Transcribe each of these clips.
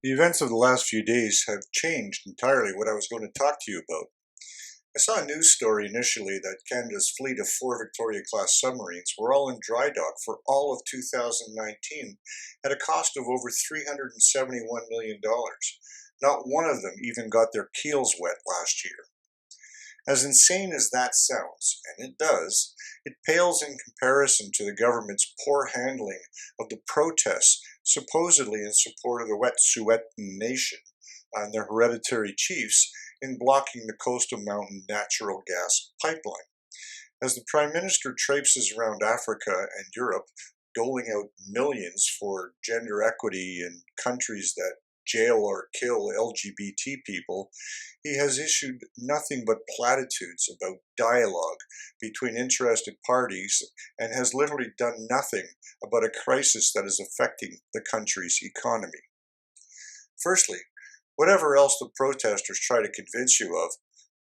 The events of the last few days have changed entirely what I was going to talk to you about. I saw a news story initially that Canada's fleet of 4 Victoria-class submarines were all in dry dock for all of 2019 at a cost of over $371 million. Not one of them even got their keels wet last year. As insane as that sounds, and it does, it pales in comparison to the government's poor handling of the protests supposedly in support of the Wet'suwet'en Nation and their hereditary chiefs in blocking the Coastal Mountain natural gas pipeline. As the Prime Minister traipses around Africa and Europe, doling out millions for gender equity in countries that jail or kill LGBT people, he has issued nothing but platitudes about dialogue between interested parties and has literally done nothing about a crisis that is affecting the country's economy. Firstly, whatever else the protesters try to convince you of,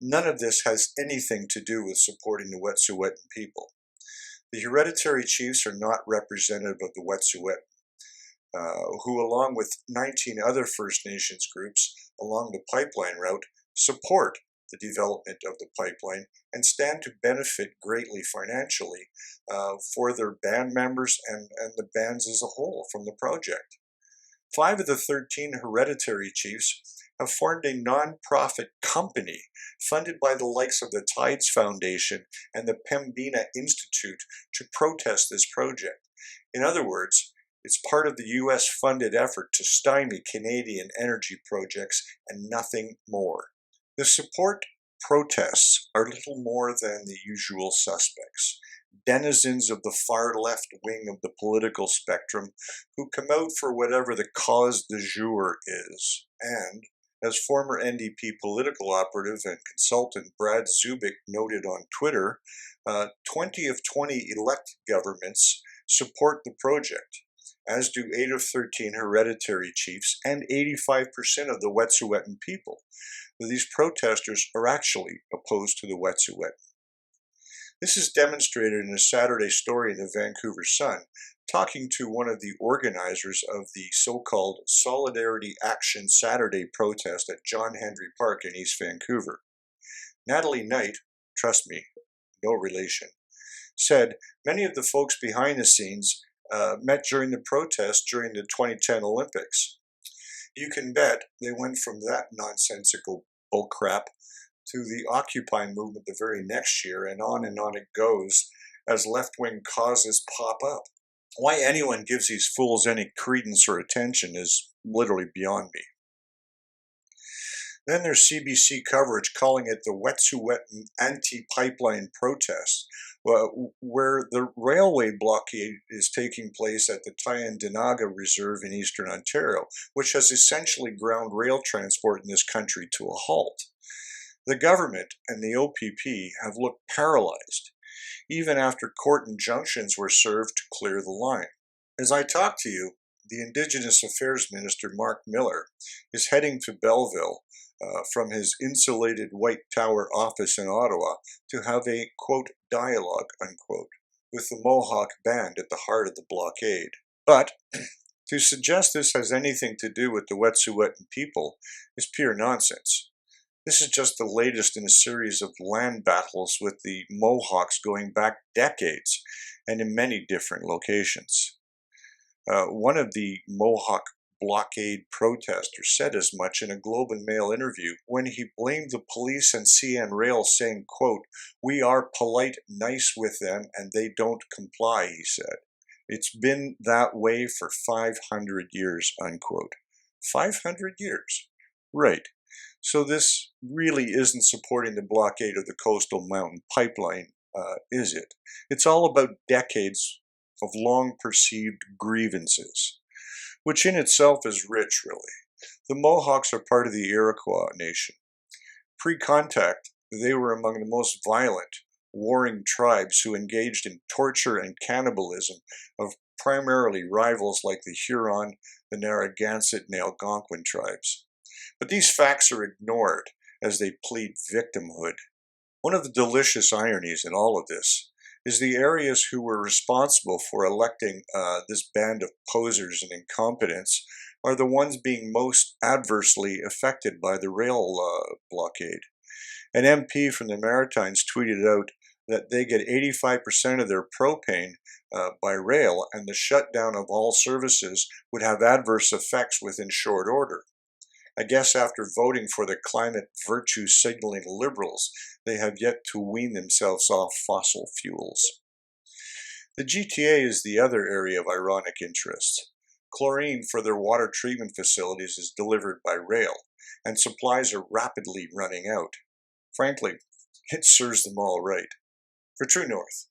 none of this has anything to do with supporting the Wet'suwet'en people. The hereditary chiefs are not representative of the Wet'suwet'en, who, along with 19 other First Nations groups along the pipeline route, support the development of the pipeline and stand to benefit greatly financially for their band members and the bands as a whole from the project. 5 of the 13 hereditary chiefs have formed a non-profit company funded by the likes of the Tides Foundation and the Pembina Institute to protest this project. In other words, it's part of the US-funded effort to stymie Canadian energy projects and nothing more. The support protests are little more than the usual suspects, denizens of the far left wing of the political spectrum who come out for whatever the cause du jour is. And, as former NDP political operative and consultant Brad Zubik noted on Twitter, 20 of 20 elected governments support the project, as do 8 of 13 hereditary chiefs and 85% of the Wet'suwet'en people. These protesters are actually opposed to the Wet'suwet'en. This is demonstrated in a Saturday story in the Vancouver Sun, talking to one of the organizers of the so-called Solidarity Action Saturday protest at John Henry Park in East Vancouver. Natalie Knight, trust me, no relation, said many of the folks behind the scenes met during the protest during the 2010 Olympics. You can bet they went from that nonsensical bullcrap to the Occupy movement the very next year, and on it goes as left-wing causes pop up. Why anyone gives these fools any credence or attention is literally beyond me. Then there's CBC coverage calling it the Wet'suwet'en anti-pipeline protest, where the railway blockade is taking place at the Tyendinaga Reserve in eastern Ontario, which has essentially ground rail transport in this country to a halt. The government and the OPP have looked paralyzed, even after court injunctions were served to clear the line. As I talk to you, the Indigenous Affairs Minister, Mark Miller, is heading to Belleville from his insulated White Tower office in Ottawa to have a, quote, dialogue, unquote, with the Mohawk band at the heart of the blockade. But to suggest this has anything to do with the Wet'suwet'en people is pure nonsense. This is just the latest in a series of land battles with the Mohawks going back decades and in many different locations. One of the Mohawk blockade protesters said as much in a Globe and Mail interview when he blamed the police and CN Rail, saying, quote, "We are polite, nice with them, and they don't comply," he said. "It's been that way for 500 years, unquote. 500 years? Right. So this really isn't supporting the blockade of the Coastal Mountain Pipeline, is it? It's all about decades of long-perceived grievances, which in itself is rich, really. The Mohawks are part of the Iroquois nation. Pre-contact, they were among the most violent, warring tribes who engaged in torture and cannibalism of primarily rivals like the Huron, the Narragansett, and Algonquin tribes. But these facts are ignored as they plead victimhood. One of the delicious ironies in all of this is the areas who were responsible for electing this band of posers and incompetents are the ones being most adversely affected by the rail blockade. An MP from the Maritimes tweeted out that they get 85% of their propane by rail, and the shutdown of all services would have adverse effects within short order. I guess after voting for the climate virtue signaling liberals, they have yet to wean themselves off fossil fuels. The GTA is the other area of ironic interest. Chlorine for their water treatment facilities is delivered by rail, and supplies are rapidly running out. Frankly, it serves them all right. For True North,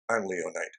I'm Leo Knight.